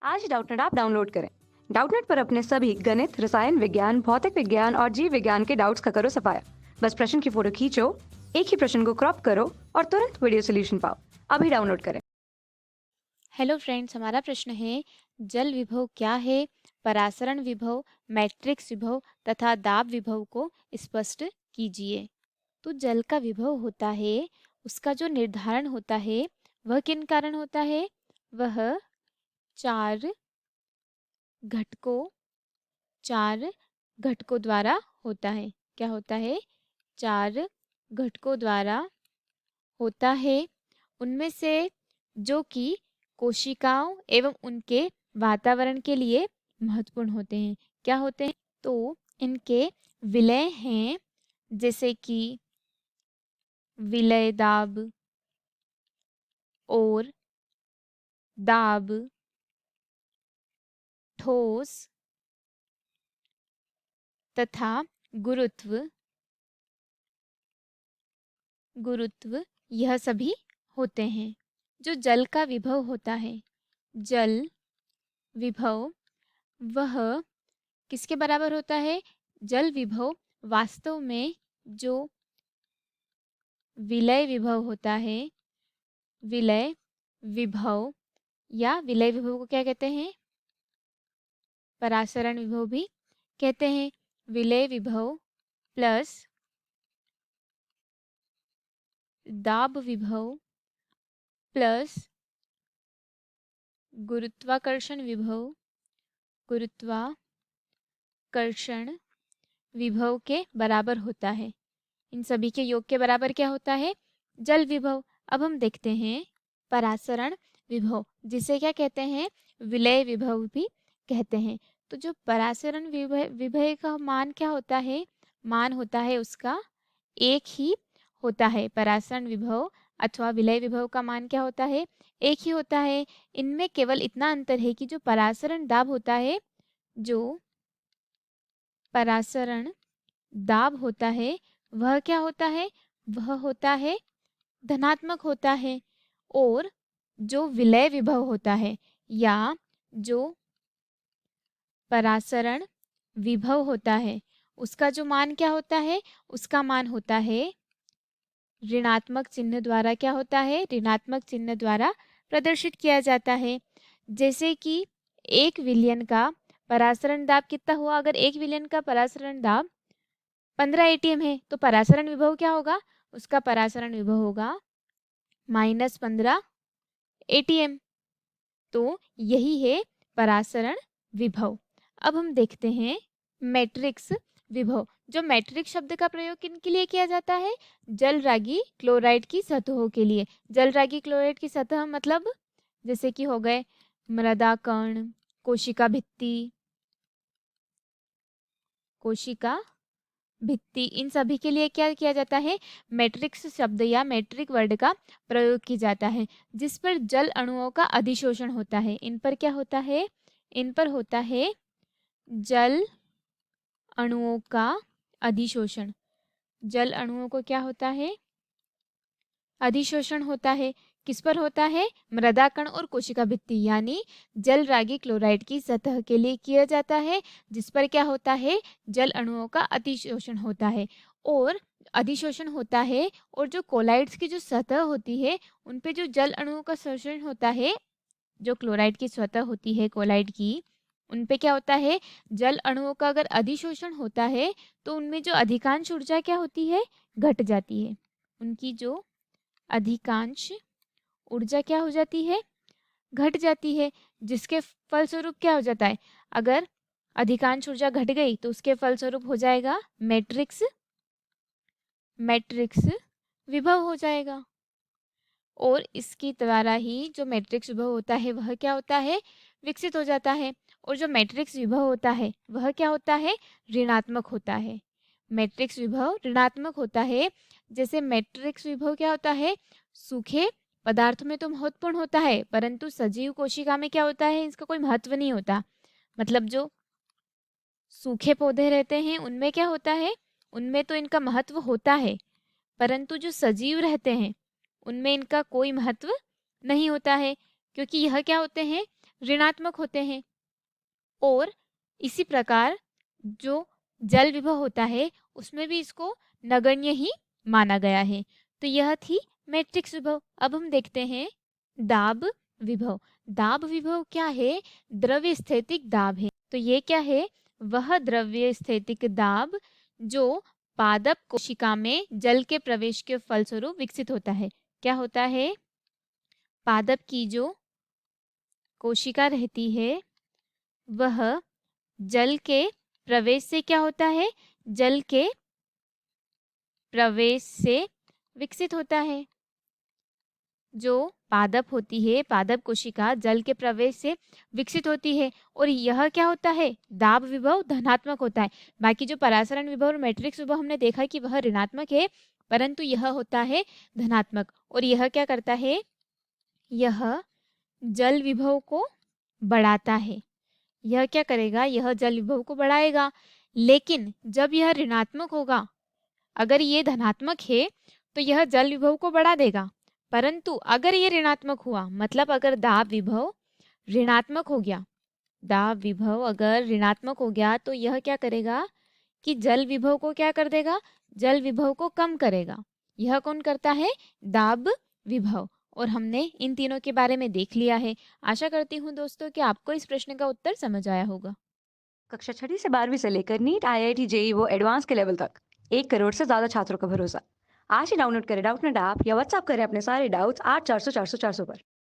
आज Doubtnut app download करें। Doubtnut पर अपने सभी गणित, रसायन विज्ञान, भौतिक विज्ञान और जीव विज्ञान के डाउट्स का करो सफाया। बस प्रश्न की फोटो खींचो, एक ही प्रश्न को क्रॉप करो और तुरंत वीडियो सोल्यूशन पाओ। अभी डाउनलोड करें। हेलो फ्रेंड्स, हमारा प्रश्न है जल विभव क्या है। परासरण विभव, मैट्रिक्स विभव तथा दाब विभव को स्पष्ट कीजिए। तो जल का विभव होता है, उसका जो निर्धारण होता है वह किन कारण होता है। वह चार घटकों चार घटकों द्वारा होता है। क्या होता है? चार घटकों द्वारा होता है। उनमें से जो कि कोशिकाओं एवं उनके वातावरण के लिए महत्वपूर्ण होते हैं। क्या होते हैं? तो इनके विलय हैं, जैसे कि विलय दाब और दाब, ठोस तथा गुरुत्व। गुरुत्व यह सभी होते हैं। जो जल का विभव होता है, जल विभव, वह किसके बराबर होता है? जल विभव वास्तव में जो विलय विभव होता है, विलय विभव या विलय विभव को क्या कहते हैं? परासरण विभव भी कहते हैं। विलय विभव प्लस दाब विभव प्लस गुरुत्वाकर्षण विभव, गुरुत्वाकर्षण विभव के बराबर होता है। इन सभी के योग के बराबर क्या होता है? जल विभव। अब हम देखते हैं परासरण विभव, जिसे क्या कहते हैं? विलय विभव भी कहते हैं। तो जो परासरण विभव का मान क्या होता है? मान होता है उसका एक ही होता है। परासरण विभव अथवा विलय विभव का मान क्या होता है? एक ही होता है। इनमें केवल इतना अंतर है कि जो परासरण दाब होता है, जो परासरण दाब होता है वह क्या होता है? वह होता है धनात्मक होता है। और जो विलय विभव होता है या जो परासरण विभव होता है, उसका जो मान क्या होता है? उसका मान होता है ऋणात्मक चिन्ह द्वारा। क्या होता है? ऋणात्मक चिन्ह द्वारा प्रदर्शित किया जाता है। जैसे कि एक विलयन का परासरण दाब कितना हुआ? अगर एक विलयन का परासरण दाब 15 एटीएम है तो परासरण विभव क्या होगा? उसका परासरण विभव होगा -15 एटीएम। तो यही है परासरण विभव। अब हम देखते हैं मैट्रिक्स विभव। जो मैट्रिक्स शब्द का प्रयोग किन के लिए किया जाता है? जलरागी क्लोराइड की सतहों के लिए। जलरागी क्लोराइड की सतह मतलब जैसे कि हो गए मृदा कण, कोशिका भित्ति, कोशिका भित्ति, इन सभी के लिए क्या किया जाता है? मैट्रिक्स शब्द या मैट्रिक वर्ड का प्रयोग किया जाता है, जिस पर जल अणुओं का अधिशोषण होता है। इन पर क्या होता है? इन पर होता है जल अणुओं का अधिशोषण। जल अणुओं को क्या होता है? अधिशोषण होता है। किस पर होता है? मृदा कण और कोशिका भित्ति यानी जलरागी क्लोराइड की सतह के लिए किया जाता है, जिस पर क्या होता है? जल अणुओं का अतिशोषण होता है और अधिशोषण होता है। और जो कोलाइड्स की जो सतह होती है, उन पे जो जल अणुओं का शोषण होता है, जो क्लोराइड की सतह होती है कोलाइड की, उन पे क्या होता है? जल अणुओं का अगर अधिशोषण होता है तो उनमें जो अधिकांश ऊर्जा क्या होती है? घट जाती है। उनकी जो अधिकांश ऊर्जा क्या हो जाती है? घट जाती है। जिसके फलस्वरूप क्या हो जाता है? अगर अधिकांश ऊर्जा घट गई तो उसके फलस्वरूप हो जाएगा मैट्रिक्स विभव हो जाएगा। और इसकी द्वारा ही जो मैट्रिक्स विभव होता है वह क्या होता है? विकसित हो जाता है। और जो मैट्रिक्स विभव होता है वह क्या होता है? ऋणात्मक होता है। मैट्रिक्स विभव ऋणात्मक होता है। जैसे मैट्रिक्स विभव क्या होता है? सूखे पदार्थों में तो महत्वपूर्ण होता है, परंतु सजीव कोशिका में क्या होता है? इसका कोई महत्व नहीं होता। मतलब जो सूखे पौधे रहते हैं उनमें क्या होता है? उनमें तो इनका महत्व होता है, परंतु जो सजीव रहते हैं उनमें इनका कोई महत्व नहीं होता है, क्योंकि यह क्या होते हैं? ऋणात्मक होते हैं। और इसी प्रकार जो जल विभव होता है उसमें भी इसको नगण्य ही माना गया है। तो यह थी मैट्रिक्स विभव। अब हम देखते हैं दाब विभव। दाब विभव क्या है? द्रव्य स्थैतिक दाब है। तो ये क्या है? वह द्रव्य स्थैतिक दाब जो पादप कोशिका में जल के प्रवेश के फलस्वरूप विकसित होता है। क्या होता है? पादप की जो कोशिका रहती है वह जल के प्रवेश से क्या होता है? जल के प्रवेश से विकसित होता है। जो पादप होती है, पादप कोशिका जल के प्रवेश से विकसित होती है और यह क्या होता है? दाब विभव धनात्मक होता है। बाकी जो परासरण विभव और मैट्रिक्स विभव हमने देखा कि वह ऋणात्मक है, परंतु यह होता है धनात्मक। और यह क्या करता है? यह जल विभव को बढ़ाता है। यह क्या करेगा? यह जल विभव को बढ़ाएगा। लेकिन जब यह ऋणात्मक होगा, अगर ये धनात्मक है तो यह जल विभव को बढ़ा देगा, परंतु अगर ये ऋणात्मक हुआ, मतलब अगर दाब विभव ऋणात्मक हो गया, दाब विभव अगर ऋणात्मक हो गया तो यह क्या करेगा कि जल विभव को क्या कर देगा? जल विभव को कम करेगा। यह कौन करता है? दाब विभव। और हमने इन तीनों के बारे में देख लिया है। आशा करती हूँ दोस्तों कि आपको इस प्रश्न का उत्तर समझ आया होगा। कक्षा 6वीं से 12वीं से लेकर नीट, आईआईटी, जेईई वो एडवांस के लेवल तक 1 करोड़ से ज्यादा छात्रों का भरोसा। आज ही डाउनलोड करें डाउटनेट ऐप या व्हाट्सएप करें अपने सारे डाउट्स 8400 400 400 पर।